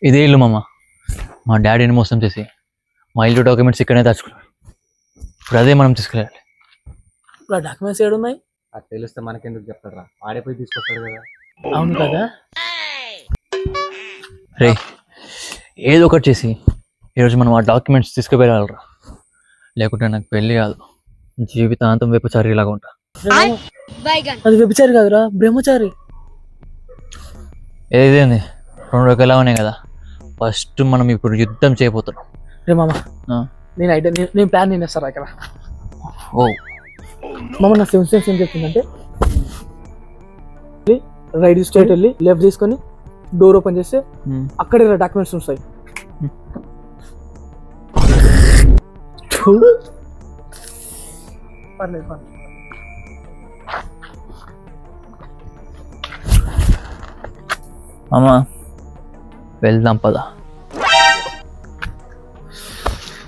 ఇదే ఇల్లు మామ. మా డాడీని మోసం చేసి మా ఇల్లు డాక్యుమెంట్స్ ఇక్కడనే దాచుకున్నాడు. ఇప్పుడు అదే మనం తీసుకెళ్ళాలి. ఇప్పుడు ఆ డాక్యుమెంట్స్ ఏడున్నాయి? అది తెలిస్తే మనకెందుకు చెప్తాడు రా, ఆడేపోయి తీసుకొస్తాడు కదా. అవును కదా. రే ఏదో ఒకటి చేసి ఈరోజు మనం ఆ డాక్యుమెంట్స్ తీసుకువెళ్ళాలరా, లేకుంటే నాకు పెళ్ళి కాదు, జీవితాంతం వ్యభిచారిలాగా ఉంటా. అది వ్యభిచారి కాదురా, బ్రహ్మచారి. ఏదేంది 2 రకాలు ఉన్నాయి కదా. ఫస్ట్ మనం ఇప్పుడు యుద్ధం చేయబోతున్నాం. రే మామ, నేను ప్లాన్ నేనేస్తారా ఇక్కడ. ఓ మామ నా సెన్స్ ఏం చెప్తుందంటే, రైట్ స్ట్రైట్ వెళ్ళి లెఫ్ట్ తీసుకొని డోర్ ఓపెన్ చేస్తే అక్కడే డాక్యుమెంట్స్ ఉంటాయి. పర్లేదు. అమ్మా వెళ్దాం పదా.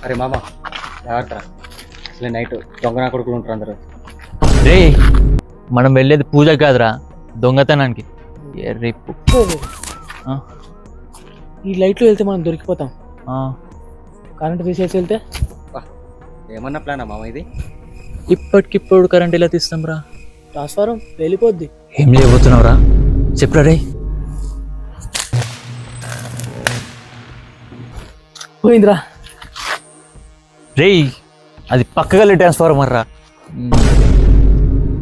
అరే మామ జాగ్రత్త, అసలే నైట్ దొంగ కొడుకులు ఉంటారు అందరు. రే మనం వెళ్ళేది పూజ కాదురా, దొంగతనానికి. రేపు ఈ లైట్లో వెళ్తే మనం దొరికిపోతాం. కరెంట్ తీసేసి వెళ్తే ఏమన్నా ప్లానా మామ ఇది? ఇప్పటికిప్పుడు కరెంట్ ఎలా తీస్తాం రా? ట్రాన్స్ఫారం వెళ్ళిపోద్ది. ఏం లేకపోతున్నావురా, చెప్పురా. రే పోయిందిరా. రే అది పక్కగల ట్రాన్స్ఫార్మర్ రా.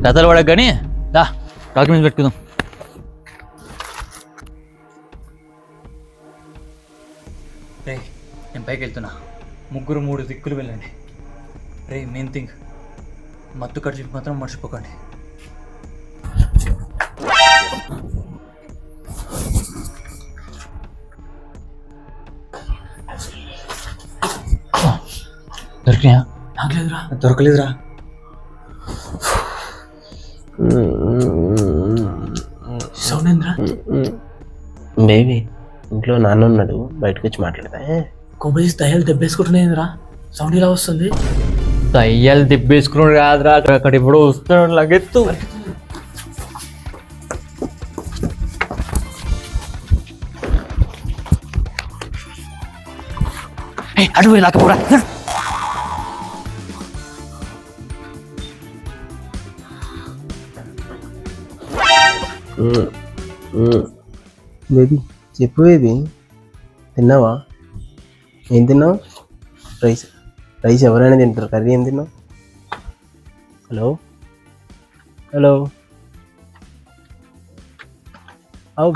కథలు పడక కానీ దా డాక్యుమెంట్స్ పెట్టుకుందాం. రే నేను పైకి వెళ్తున్నా, 3 దిక్కులు వెళ్ళండి. రే మెయిన్ థింగ్, మత్తు ఖర్చు మాత్రం మర్చిపోకండి. దొరికినా? దొరకలేదురా. సౌండ్ ఏంద్రా? బేబీ ఇంట్లో నాన్న ఉన్నాడు, బయటకు వచ్చి మాట్లాడతా. కొబ్బరి దయ్యాలు దెబ్బేసుకుంటున్నాయిందిరా, సౌండ్ ఇలా వస్తుంది. దయ్యాలు దెబ్బేసుకున్నాడు కాదురా, అక్కడ ఇప్పుడు వస్తున్నాడు లగెత్తు. అడుగు లేకపోరా. బేబీ చెప్పు బేబీ, తిన్నావా? ఏం తిన్నావు? రైస్ ఎవరైనా తింటారు, కర్రీ ఏం తిన్నావు? హలో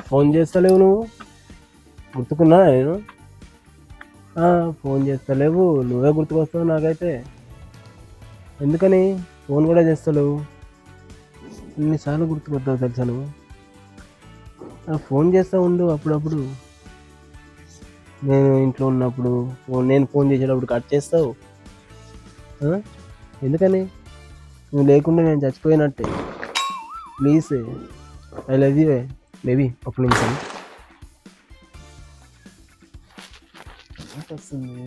ఫోన్ చేస్తలేవు నువ్వు? గుర్తుకున్నా నేను? ఫోన్ చేస్తలేవు, నువ్వే గుర్తుకొస్తావు నాకైతే. ఎందుకని ఫోన్ కూడా చేస్తలేవు? ఎన్నిసార్లు గుర్తుకొస్తావు తెలుసా నువ్వు? ఫోన్ చేస్తూ ఉండు అప్పుడప్పుడు. నేను ఇంట్లో ఉన్నప్పుడు నేను ఫోన్ చేసేటప్పుడు కట్ చేస్తావు. ఎందుకని? నువ్వు లేకుండా నేను చచ్చిపోయినట్టే. Please, I love you baby. ఒక నిమిషం వస్తుంది.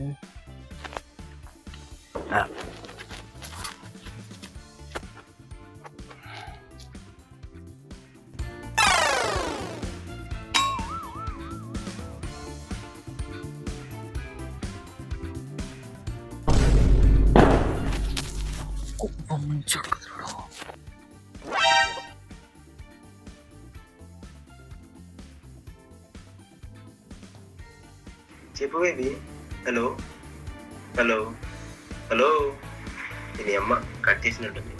చెప్పు బేబీ. హలో ఇది అమ్మ కట్ చేసినట్టుంది.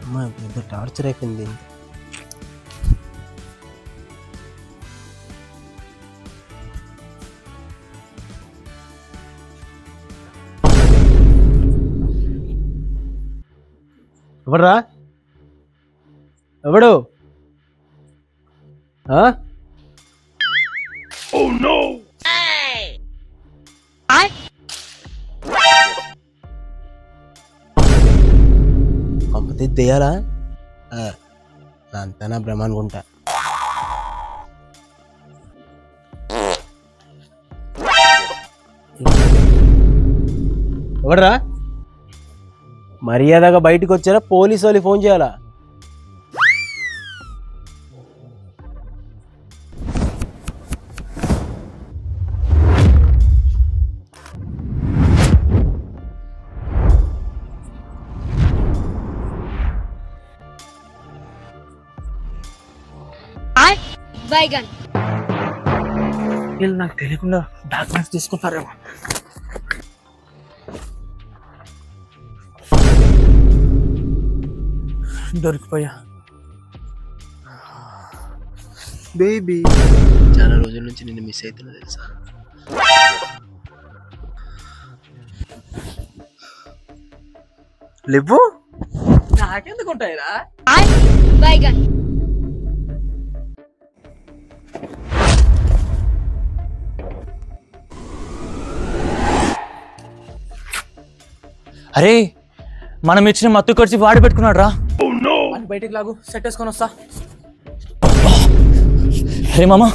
అమ్మ పెద్ద టార్చర్ అయిపోయింది. ఎవడ్రా? ఎవడు? పంపితే దెయ్యాలా? అంతా నా భ్రమ అనుకుంటా. ఎవడరా? మర్యాదగా బయటకు వచ్చారా పోలీసు వాళ్ళు ఫోన్ చేయాలా? Baigan. వీళ్ళు నాకు తెలియకుండా డాక్యుమెంట్స్ తీసుకుంటారేమో. దొరికిపోయా బేబీ. చాలా రోజుల నుంచి నిన్ను మిస్ అవుతున్నా తెలుసా? లేవు నాకెందుకు ఉంటాయిరా? Baigan. అరే మనం ఇచ్చిన మత్తు ఖర్చు వాడి పెట్టుకున్నాడు రా. అని బయటికి లాగు, సెట్ వేసుకొని వస్తా. అరే మామ,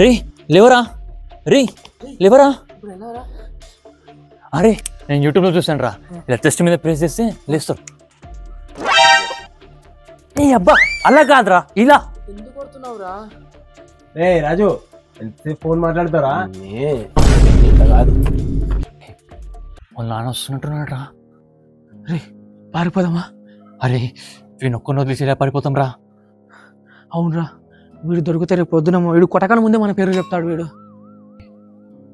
రే లేవరా, రే లేవరా. అరే నేను యూట్యూబ్లో చూసాను రా, ఇలా చెస్ట్ మీద ప్రెస్ చేస్తే లేస్తారు. ఏ అబ్బా అలా కాదురా, ఇలా. ఎందుకు కొడుతున్నావురా? ఏ రాజు, ఎంతసేపు ఫోన్ మాట్లాడతారా? ఇట్లా కాదు. వాళ్ళ నాన్న వస్తున్నట్టున్నాడు రా. రే పారిపోదామా? అరే వీడు ఒక్కరిని వదిలేసి ఇలా పారిపోతాం రా. అవునరా, వీడు దొరికితే రేపు పొద్దున వీడు కొట్టకాల ముందే మన పేరు చెప్తాడు వీడు.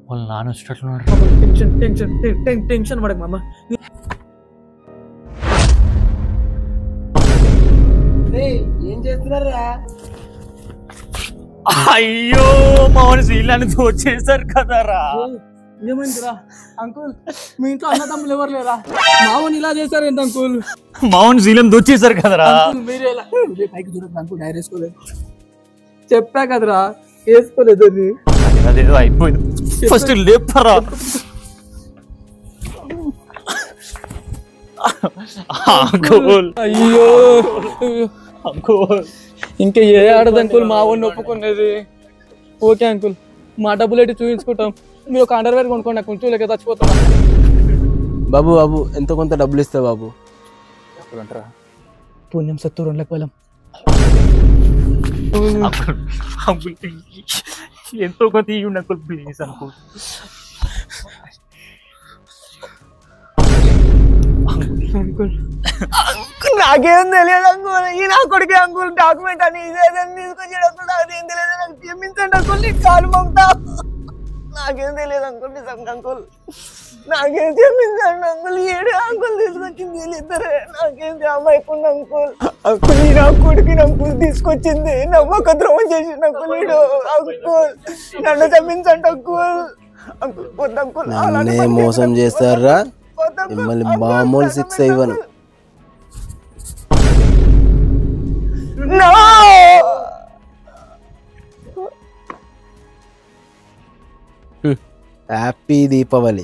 వాళ్ళ నాన్న వచ్చేటట్లున్నాడు. టెన్షన్ టెన్షన్ టెన్షన్ పడక మామ. ఏం చేస్తున్నారా? అయ్యో మౌని శీలాన్ని దోచేశారు కదరా. ఏమైందిరా అంకుల్? మీ ఇంట్లో అన్నదమ్ములు ఎవరు లేరా? మావని ఇలా చేశారు ఏంటి అంకుల్? మౌని శీలం దోచేశారు కదరా. మీరే పైకి చూడదు అంకుల్, డైరీ వేసుకోలేదు. చెప్పా కదరా వేసుకోలేదు. అదేదో అయిపోయింది, ఫస్ట్ లేపరా. అయ్యో అంకుల్, ఇంకా ఏ ఆడదు అంకుల్ మావని ఒప్పుకునేది. ఓకే అంకుల్, మా డబ్బులు ఎట్టి చూపించుకుంటాం. మీరు ఒక అండర్వేర్ కొనుక్కోండి, నాకు కొంచెం లేక చచ్చిపోతాం. బాబు బాబు ఎంతో కొంత డబ్బులు ఇస్తా బాబు. పుణ్యం సత్తు 2 లక్ష పోయాం. ఎంతో కొంత ఇవ్వండి అంకుల్ ప్లీజ్ అంకుల్. నాకేం తెలియదు అంకుల్, ఈ నా కొడుకే అంకుల్ డాక్యుమెంట్ అని తీసుకొచ్చేటప్పుడు నాకేం తెలియదు. నాకు క్షమించండి అంకుల్, నీ కాలు మొక్తా. నాకేం తెలియదు అంకుల్, నిజంగా అంకుల్ నాకేం క్షమించండి అంకుల్. ఏడు అంకుల్ తీసుకొచ్చింది వీళ్ళిద్దరే, నాకేం జామ అయిపోయింది అంకుల్. అంకుల్ ఈ నా కొడుకుని అంకుల్ తీసుకొచ్చింది, నమ్మక ద్రోహం చేసింది అంకుల్ వీడు. అంకుల్ నన్ను క్షమించండి అంకుల్. అంకుల్ వద్దు అంకుల్, నన్నే మోసం చేస్తారా? మిమ్మల్ని మామూలు శిక్ష ఇవ్వను. హ్యాపీ దీపావళి.